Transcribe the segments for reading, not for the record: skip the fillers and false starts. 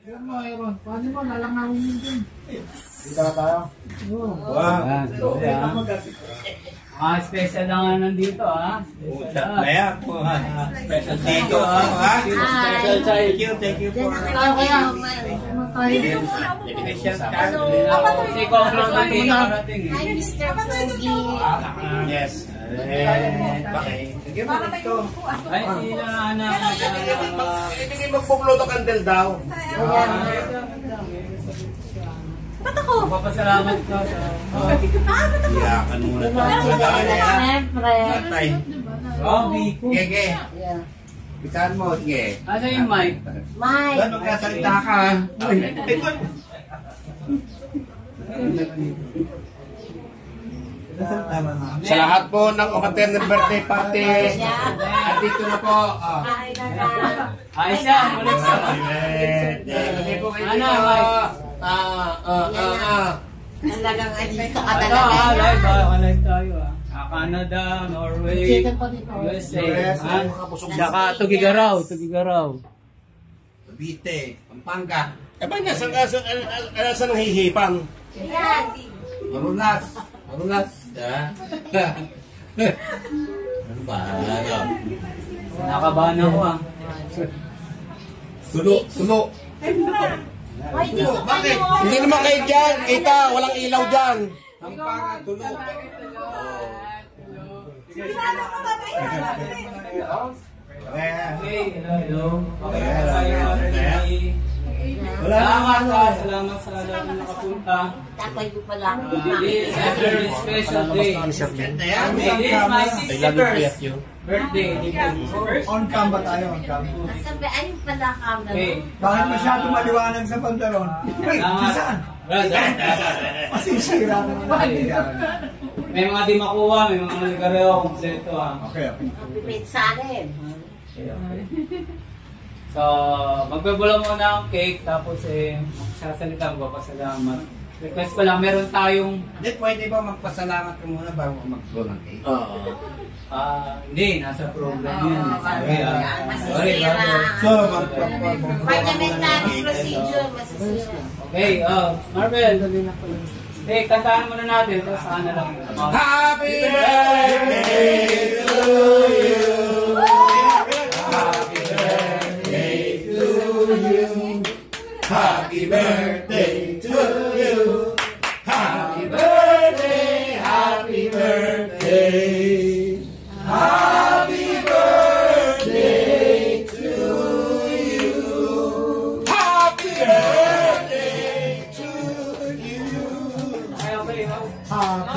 Yan mo, Aaron. Paano mo? Lalangawin yun din. Dito na tayo. Wow. Special lang nga nandito, ha? Kaya po, special dito, ha? Special thank you for... Tayo kaya. Si Congressman din nakarating, eh. Hi, Mr. Pogi. Yes. Bakit? Sige mo dito. Ay, sila, anak. Hindi magbuklo to candle daw. Ba't ako? Papasalamat ka sa... Iyakan muna to. Siyempre. Tatay. Robby. Gege. Pisahan mo, sige. Ano yung mic? Mike. Doon magkasalita ka, ha? Sa lahat po ng umattend ng birthday party, dito na po. Hi, Nana. Ayos yan, ulit sa... Kasi po kayo Ano, dito. Mike? Talagang andito ka Ito, talaga. live, live tayo, ha? Canada, Norway, Chicken pa dito. USA, ha? Saka Tugigaraw. Cavite, Pampanga. Eh ba nasa nang hihipang? Yan. Marulas. Ano ba? Nakabahan ako, ha? Sulo. Why dito Bakit? kayo? Hindi naman kayo dyan. Kita, walang ilaw dyan. Pampanga, tulo. Okay, hello. Okay, Wala salamat sa lahat na nakapunta. Tatay ko pala. This is a very special day. This is my 61st birthday. On cam ba tayo? On cam. Sabi, ayun pala camera. Okay. Bakit masyado maliwanag sa pantalon? Wait, saan? Kasi sira naman. May mga di makuha, may mga naligareho, kompleto, ha. Okay. Pipit sa akin. So, magbubula muna ang cake, tapos sasalita, magpapasalamat. Request ko lang, meron tayong... Hindi, pwede ba magpasalamat ka muna bago mag-blow ng cake? Hindi, nasa program yun. Sorry, Masisira. So, Parliamentary procedure, masisira. Okay, Marvel. Hey, kantaan muna natin, tapos saan na lang. Happy birthday to you. Happy birthday to you. Happy birthday to you. Happy birthday, happy birthday. Happy birthday to you. Happy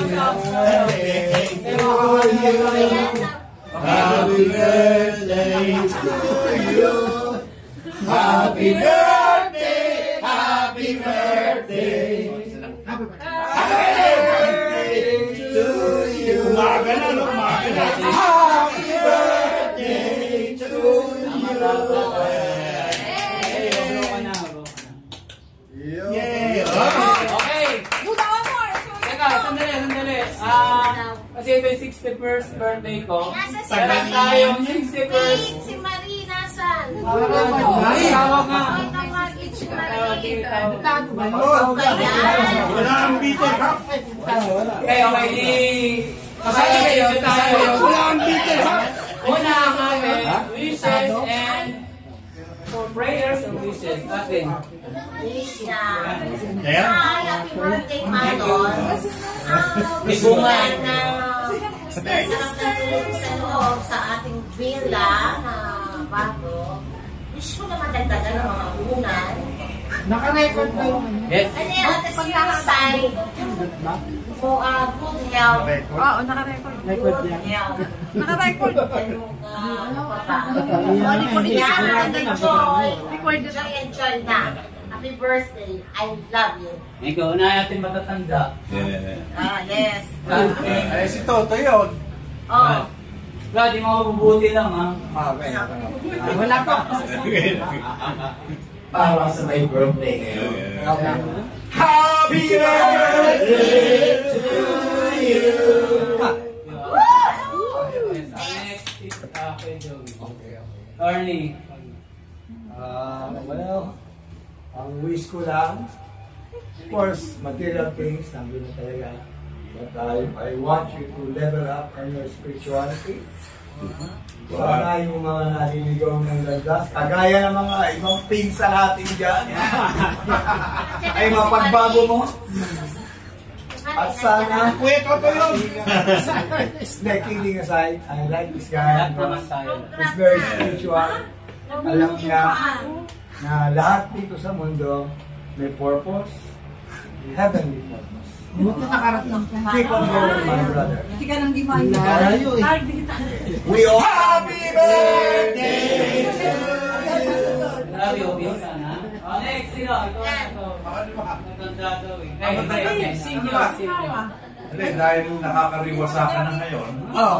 birthday to you. Okay. Happy birthday to you. Happy birthday to you. Happy birthday, happy birthday. Happy birthday to you. Umaga na, umaga na. Happy birthday to you. Yay! Okay. Teka, sandali. Kasi ito yung 61st birthday ko. Meron tayong 61st. Si Marie, nasan? Tawag nga. Tawagin si Marie. Wala ang bitin, ha? Okay. Kasali kayo tayo. Wala ang bitin, ha? Una ang aking wishes and for prayers and wishes natin. Wish niya. Kaya? Happy birthday, Manon. Ibungan. Sarap na tulog sa loob sa ating villa na bago. Wish ko na madagdagan ng mga unan. Naka-record ba yung ano? Yes. Ano yan? At the same time, for good health. Oo, naka-record. Record yan. Health. Naka-record. Enjoy na. Happy birthday. I love you. Ikaw na natin matatanda. Yes. Eh, si Toto yun. Oh. Wala, di mabubuti lang, ha? Okay. Wala pa. Para sa my birthday ngayon. Happy birthday to you. Next is kay Joey. Arnie. Well, Ang wish ko lang, of course, material things, nandun na talaga. But I want you to level up on your spirituality. Sana yung mga naliligaw ng landas, kagaya ng mga ibang pinsa natin dyan, ay mapagbago mo. At sana, kidding aside, I like this guy. He's very spiritual. Alam niya na lahat dito sa mundo may purpose, heavenly purpose. Buti nakarating ka. Keep on going, my brother. Hindi ka nang di maayos. Layo eh. We all happy birthday to Grabe, obvious sana. Oh, next, sino? Ito. Maganda daw eh. Senior. Hindi, dahil nakakariwasakan na ngayon. Oh,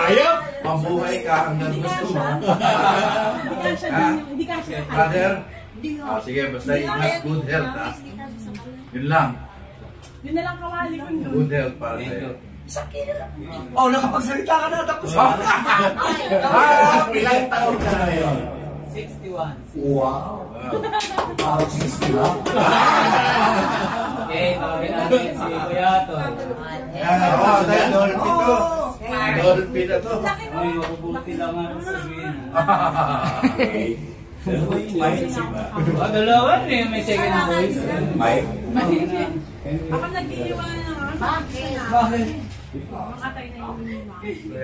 Ayop! Mabuhay ka hanggang gusto mo. Hindi ka siya. Brother? Sige, basta ingat, good health ha. Yun lang. Yun na lang kawali ko yun. Good health para sa'yo. oh, nakapagsalita ka na tapos. Ilang taon ka na ngayon? 61. Wow. Parang 60 lang. Okay, tawagin natin si Kuya Toy. Dolphin na to. Uy, mabubuti lang nga sabihin. Oh, dalawa eh, may second voice. Mike? Ako nag-iiwan na nga. Bakit? Makatay na yung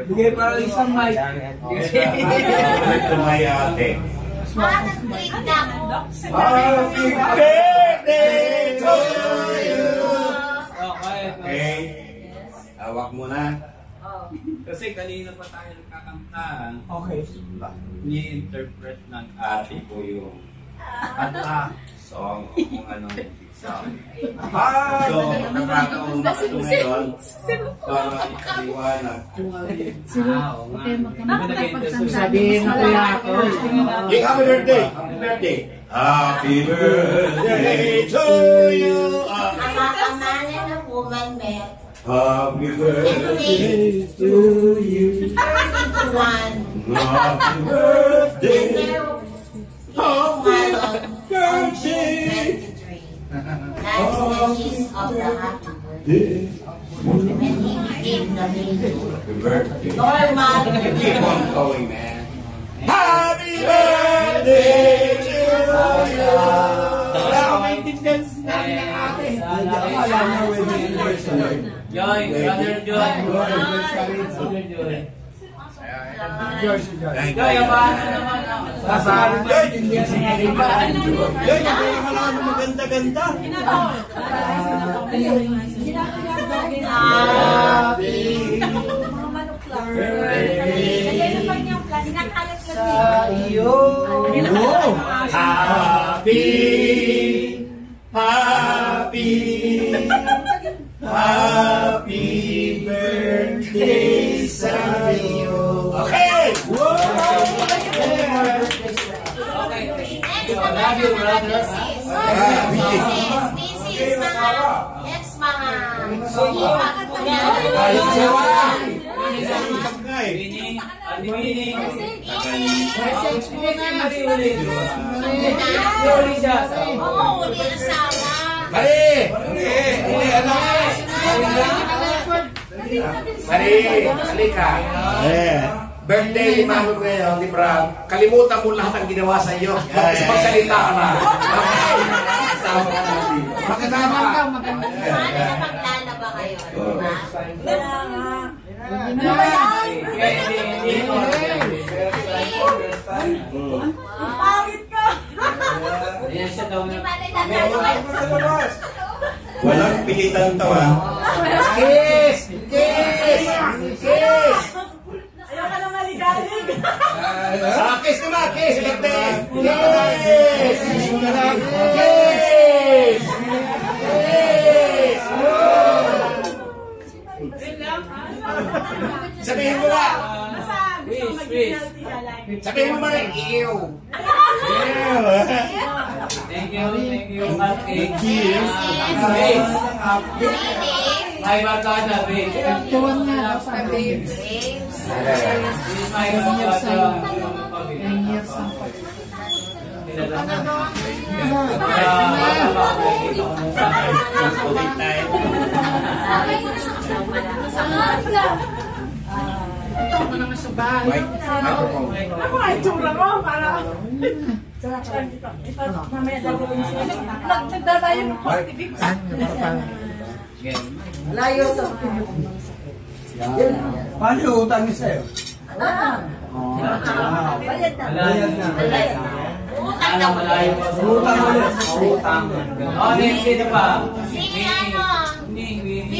Bigay para isang mic. Ito may ate. Nag-tweet na ako. Happy birthday to you! Okay. Okay. Hawak mo na. Oh. Kasi kanina pa tayo nagkakanta. Okay. Ni-interpret ng Ate ko yung song kung anong song. So, nakakataon na ito ngayon para ipaliwanag. Oo nga. Sabihin na kuya ako. Yung happy birthday! Happy birthday! Happy birthday to you! A man and a woman met. Happy birthday to you! One. Happy birthday! Happy birthday! That's the kiss of the happy birthday. When he became the baby. Happy birthday! Normal. Keep on going, man. Happy birthday to you! Wala akong maintindihan. Alam na with the anniversary. Joy, Brother Joy. Anniversary. George, George. Joy, paano naman ako? Sasabi na hindi yan siya. Yun, nakakala mo maganda-ganda. Happy birthday sa iyo. Okay! Next naman yung mga thesis. Thesis mga mga Winning. Winning. Message mo na. Uli siya. Oo, uli asawa. Mali! Hindi, ano? Mali! Mali ka. Birthday ni Manu ngayon, di ba? Kalimutan mo lahat ang ginawa sa iyo. Magsalita ka na. Makasama ka. Paano na maglalaba kayo? Pangit ka! Ayan siya daw na. Walang pilitan to, ha? Kiss! Kiss! Kiss! Ayaw ka na maligalig! Kiss naman! Kiss! Birthday! Kiss! Kiss! Kiss! Sabihin mo ba? Gusto ko maging healthy ka like. Sabihin mo ba rin, ew! Thank you, Ate. Yes. Ay, barkada, babe. Tuwan nga daw sa babes. Babes. This is my barkada. 10 years na. Kilala na. Ito ko naman sa bahay. Ako nga itsura mo, para... Mamaya daw ko yung sila. Nagdadayo ng activities. Layo sa Paano yung utang niya sa'yo? Bayad na. Bayad na. Utang na Malayo pa sa Utang ulit. utang. Oh, next dito pa. Sige, ano? Winnie.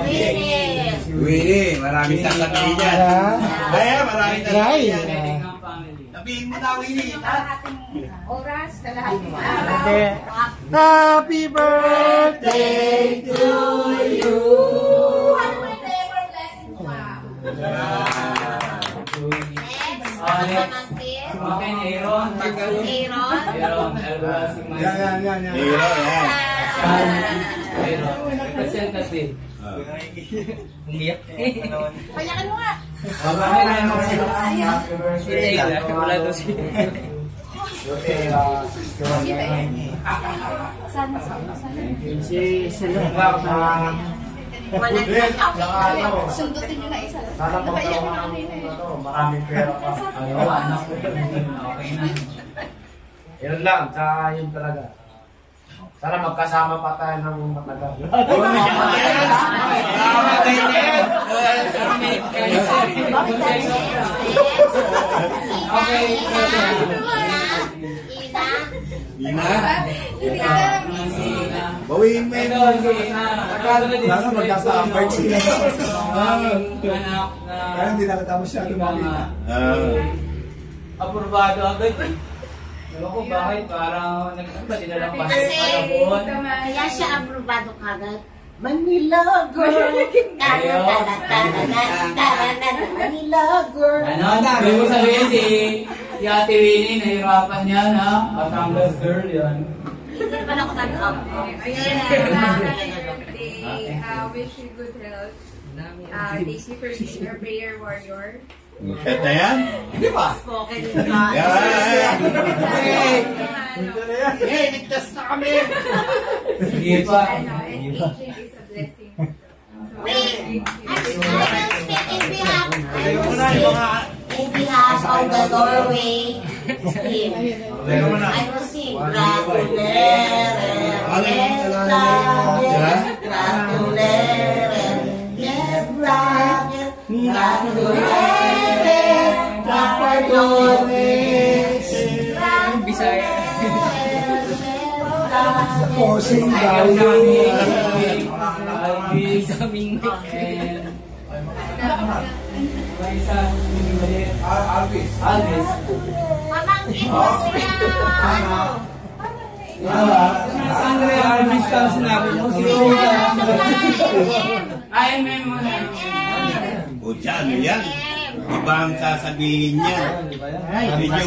Winnie. Willie, maraming sasabihin yan. Kaya maraming sasabihin yan. Wedding ng family. Sabihin mo na, Willie. Oras, kalahating araw. Happy birthday to you. Okay, Aaron. Aaron. Yan. Hero, yan. Aaron. Representative. Payakan mo nga. Bakit na yung wala to si... Si Salong. Sundutin nyo na isa. Sana pagkaroon maraming pera pa. Ayaw, anak ko. Okay na. Yun lang, tsaka yun talaga. Sana magkasama pa tayo ng matagal. Ina? Bawiin mo Ito, yun. si Ina. Sana magkasabay sila. Anak na... Kaya hindi na kita masyado makita. Aprobado agad eh. Ewan ko bakit parang dinala pa Kasi, buwan. kaya siya aprobado kagad. Manila girl. Manila girl. Ano? Sabi mo sabihin si Ate Winnie, nahirapan yan ha? Batangas girl yan. Hindi pa ako nag-up. Wish you good health. Thank you for being our prayer warrior. Kaya na yan? Hindi ba? Spoken God. Yan. Hey, ligtas na kami! Sige pa. And aging is a blessing. Wait, I will speak in behalf of the Norway team. I will sing Posing daw. Alvis. Pamangkin mo sila. Alvis ka sinabi mo. Ay, may muna. O dyan, yan. Iba ang sasabihin niya. Medyo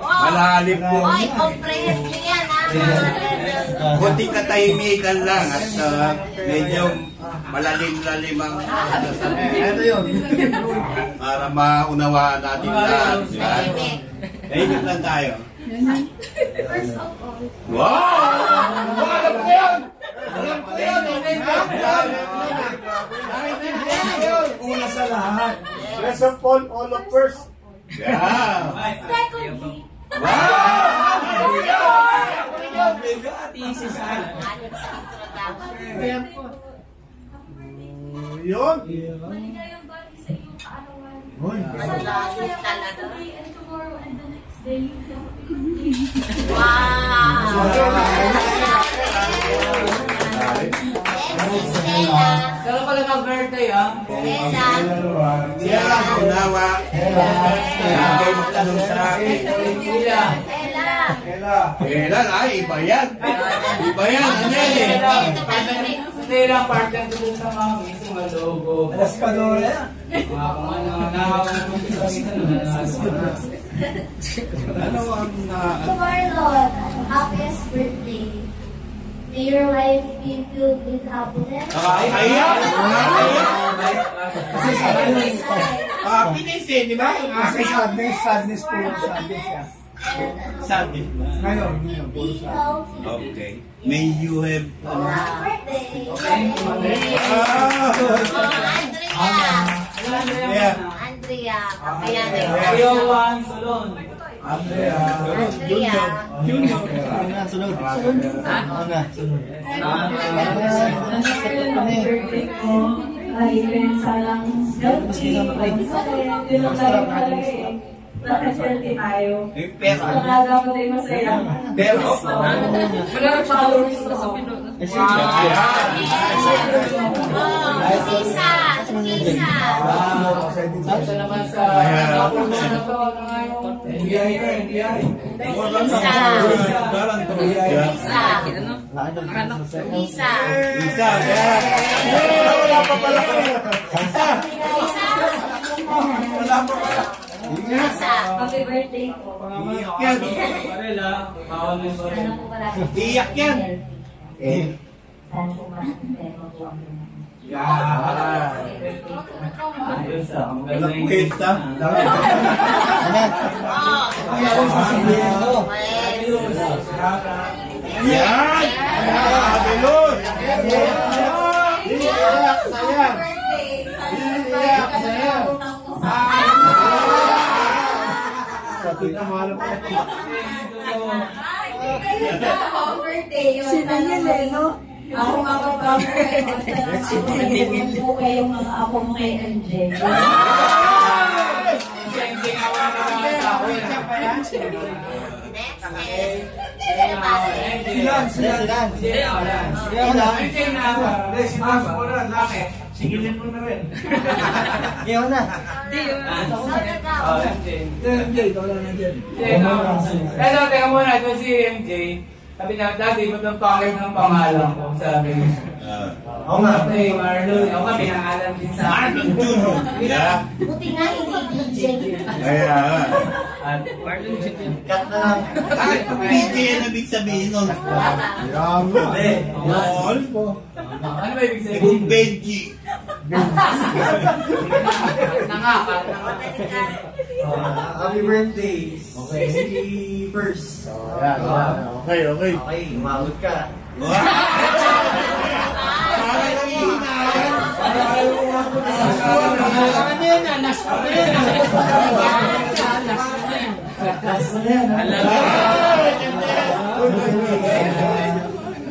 malalim po. Oy, comprehend nyo yan, ha? Kunting katahimikan lang at medyo malalim-lalim ang sasabihin. Ito yun. Para maunawaan natin lahat. Tahimik lang tayo. Wow! Alam ko yan! Alam ko yan! Una sa lahat. Rest of all of first. Yeah! Secondly, Yun. Maligayang bati sa iyong kaarawan. masaya talaga. Today and tomorrow and the next day. Wow! Next is Stella. Saan pala mag-birthday ah? Stella. Siya, unawa. Lagay mo tanong sa akin. Sila. Stella. Kailan? Ay, iba yan. Iba yan. Ano yan eh? Hindi lang part yan doon sa mga mismo ang logo. Alas ka doon yan. Mga kung ano, nakakapagod sa Ano ang To our Lord, happiest birthday. May your life be filled with happiness. Ayan! Happiness eh, di ba? Kasi sadness po. Sadness yan. Sabi ba? Ngayon, puro Be sa. healthy. Okay. May you have... Birthday. Yeah. Andrea, kakayanin. Rio Juan Solon. Andrea. Andrea. Sunod. Birthday ko, ay salang healthy, masaya, yun ang lagi ko talaga eh. Bakit healthy tayo? Pero... Nakalaga ko tayo masaya. Pero... Maraming followers ko sa Pinoy. Lisa. Lisa. Ito naman sa NBI ka, NBI. Lisa. Lisa. Lisa. Isa, yeah. Wala pa pala. Isa. Wala pa pala. Lisa. Happy birthday ko. Iyak yan. Marela, bawal yung sorry. Sana po pala. Iyak yan. Sana po pala. Yeah. Ayos ah, ang ganda yung Kwenta. Ay, ako sasabihin ko. Yan. Abelos. Iyak. Sayang. Iyak. Sayang. Si Daniel eh, no? Ako makapag-cover. Ako kayong mga ako mo kay MJ. Sigilin mo na rin. Ngayon na. MJ, ikaw lang nandiyan. Pero teka muna, ito si MJ. Sabi na, dati ba't ang pangit ng pangalan ko? Sabi niya. Oo nga. Hey, Marlon. Ako nga, pinangalan din sa akin. Yeah. Buti nga hindi DJ. Ayan. Marlon, Cut na lang. Bakit kung PJ ang ibig sabihin nun? Yan mo. All po. ano ba ibig Kung sabihin? Benji. Nangakat. Happy birthday. Okay. First. Okay, okay. Okay, umabot ka.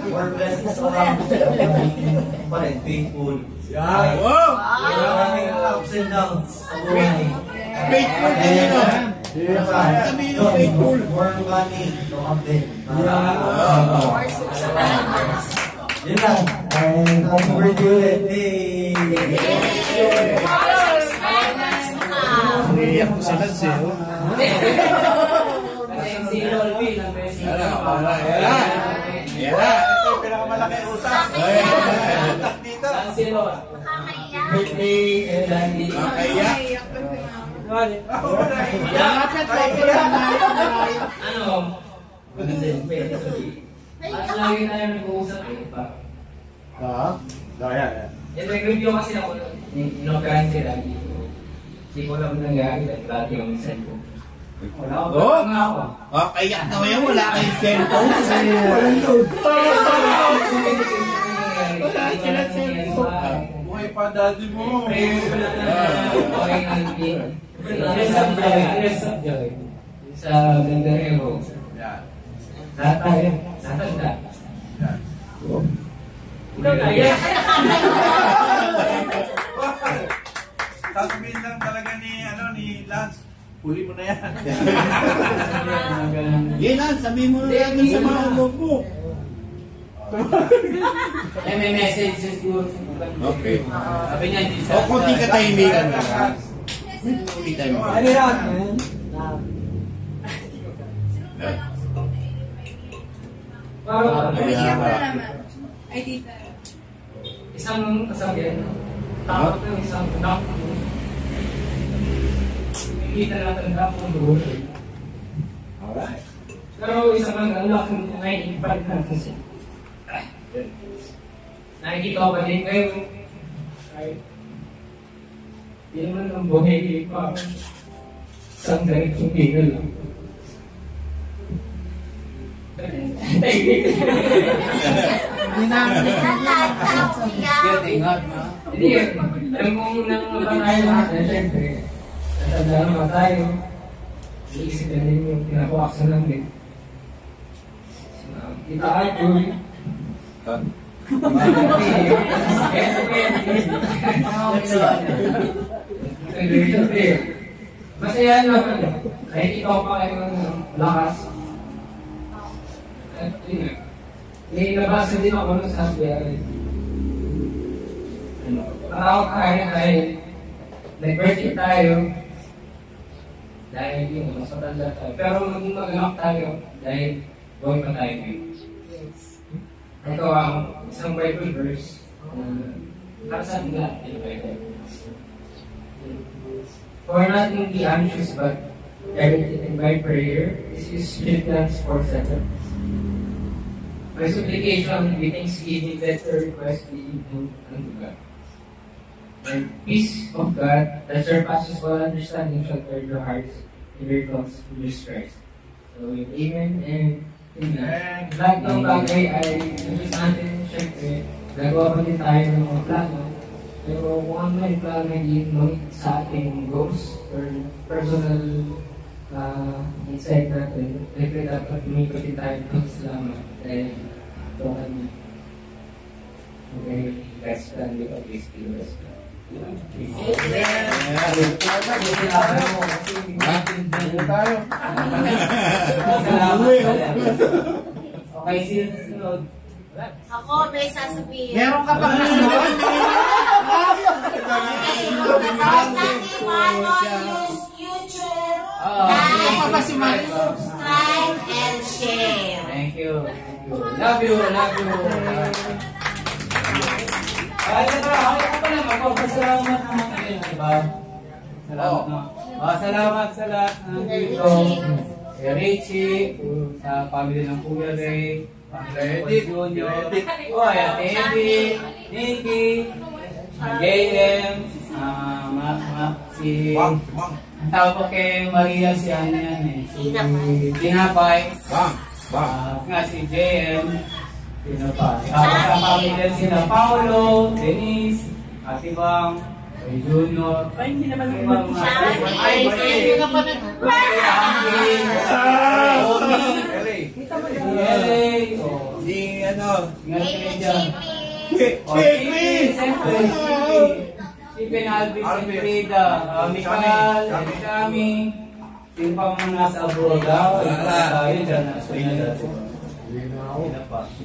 More blessings around. Pa rin, faithful. Yeah. Wow! Maraming ups and downs sa buhay. Faithful din yun, no? Sabihin yung faithful. More money to come din. Yun lang. And happy birthday ulit. Iyak ko sa lansi, oh. Si Lolby ng best. Yan na. Ito yung pinakamalaki utak. Utak dito. Si Lol. Birthday. Kaya. Ano? Lagi na yung nag-uusap eh. I-review kasi ako inoperaan sila. Hindi ko alam nangyari. Lagi yung cellphone. Wala nga ako. Kaya na ngayon wala kayong cellphone. Wala sila cellphone. Buhay pa daddy mo. Prayer ko lang na okay ng Rest of joy. Sa Gandarero. Lahat tayo. Natanda. Ikaw na, yes. Sasabihin lang talaga ni Lance, huli mo na yan. Yan Lance, sabihin mo na yan sa mga ulog mo. May message siguro. Okay. Sabi niya, hindi O kunti ka tahimikan ka. Kunti tayo. Ano yan? Ay, tita. Isang kasabihan. Takot ng isang anak. Nakikita natin na po doon. Alright. Pero isang anak ng nakikipag natin siya. Nakikita ko pa din kayo. Kahit hindi naman ang buhay pa. Isang ganitong tigil lang. Hindi yun. Alam mo nang tayo natin, siyempre, natanda naman tayo. Iisip na rin yung pinapawaksan lang din. Kita ay Julie. Masaya naman. Kahit ikaw pa kayo ng lakas. At yun nga. May nabasa din ako ng sabi. Matakot tayo dahil nag-birthday tayo. Dahil yung mas matanda tayo. Pero maging mag-anak tayo dahil gawin pa tayo ngayon. Ito ang isang Bible verse para sa ating lahat ng Bible. For nothing be anxious but everything by prayer. This is Philippians 4:7. My supplication with thanksgiving let your request be known unto God. And peace of God that surpasses all understanding shall guard your hearts and your thoughts in Jesus Christ. So, amen and amen. Lahat ng bagay ay nabis natin, syempre, nagawa pa din tayo ng mga plano. Pero kung ano yung plano yung sa ating goals or personal insight natin, syempre dapat umikutin tayo ng salamat dahil ito kami. Okay, best plan with a best plan. Okay, sinunod. Ako, may sasabihin. Meron ka pang nasunod? Kahit natin YouTube, like, subscribe, and share. Thank you. Love you. Ay, ako pala, magpapasalamat naman kayo, diba? Salamat na. Salamat sa lahat ng dito. Kay Richie, sa family ng Kuya Ray, family ng Junior, Ate Eddie, Nikki, JM, si... Ang tawag ko kay Maria, si ano yan eh. Si Tinapay. Nga si JM. Tapos ang pamilya sila Paolo, Denise, Ate Bang, Ray Junior. Ay, hindi naman yung mga hindi ka pa si ano, si Penalvis, si Frida, Mikael, Kami, yung pa mga nasa abroad daw, tayo dyan,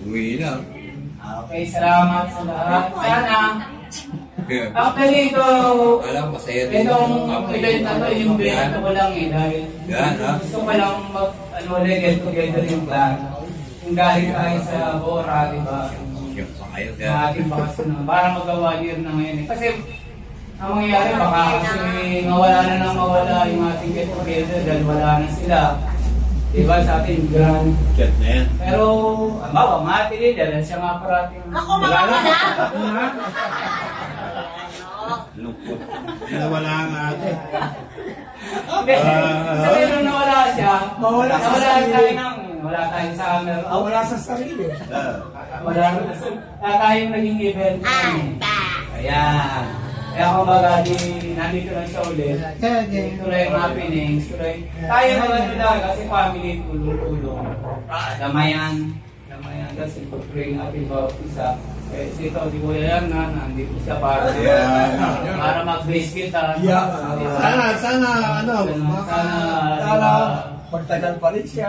Uwi na. Okay, salamat sa lahat. Sana, actually ito, itong event na ito, yung event ko lang eh, dahil gusto ko lang get together yung plan. Yung galing tayo sa Bora, diba? Yung ating bakasyon para magawa year na ngayon eh. Kasi, ang mangyayari, baka kasi mawala yung ating get together dahil wala na sila. Diba sa ating grand chat na yan. Pero, bawa, mati din dahil siya nga parating. Ako makakala! Lungkot. Wala ang ate. Hindi. Sabi nung nawala siya, wala tayong summer. Wala sa sarili. Wala tayong naging event. Ayan. Kaya kung baga, nandito lang siya ulit. Tuloy yung happenings, tuloy. Tayo mga lang kasi family, tulong-tulong. Damayan. Kasi pag-pray natin bawat isa. Kasi ito, si Kuya yan na, nandito siya para mag-base kita. Sana, Pagtagal pa rin siya.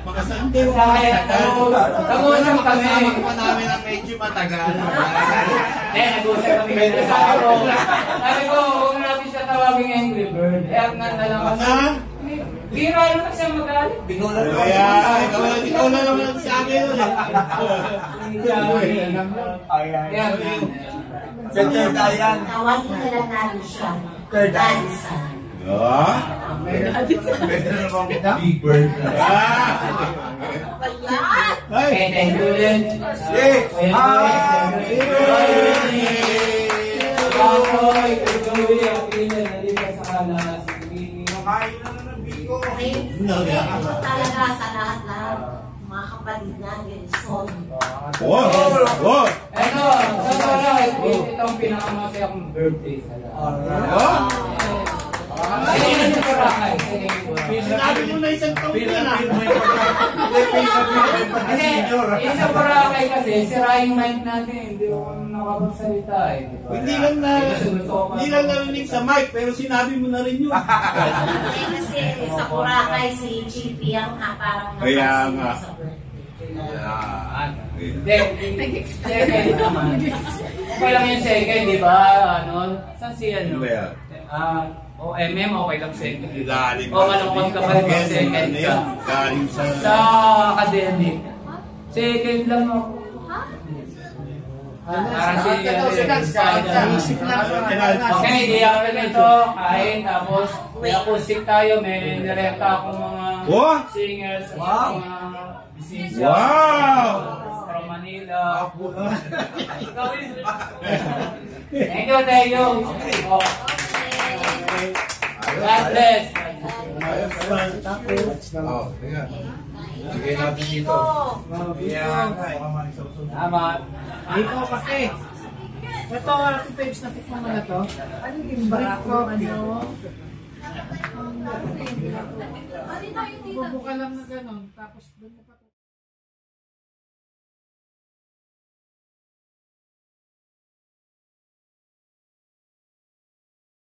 Makasante mo. Nag-uusap kami. Kasama pa namin na medyo matagal. Nag-uusap kami ngayon sa araw. Sabi ko, huwag natin siya tawaging Angry Bird. Ernan na lang kasi. Biro naman siya magalit. Ikaw na naman sa akin nun eh. Peter Dayan. Tawagin na lang natin siya. Dansa. Big Bird. Okay, thank you din. Ito talaga sa lahat-lahat. Mga kapatid natin. So, Ito, itong pinakamasayang birthday sa lahat. Sige na Boracay. Sinabi mo na isang taon na. Isa Boracay kasi, sira yung mic natin. Hindi ko nakapagsalita eh. Hindi lang narinig sa mic, pero sinabi mo na rin yun. kasi sa Boracay, si Chippy ang parang Kaya nga. sa birthday. Second naman. Okay lang yung second, di ba? Saan si ano? MM, okay lang second. O malungkot ka pa rin pag second ka. Sa academic. Second lang ako. Parang si okay, di ako nito. Kain, tapos may acoustic tayo. May nirenta akong mga singers. Mga musicians. From Manila. Thank you, thank you. God bless. Lagay natin dito. Tama. Ikaw kasi. Ito, ang page na tikman mo na to. Ano yung barako? Bubuka lang na gano'n. Tapos doon mo pa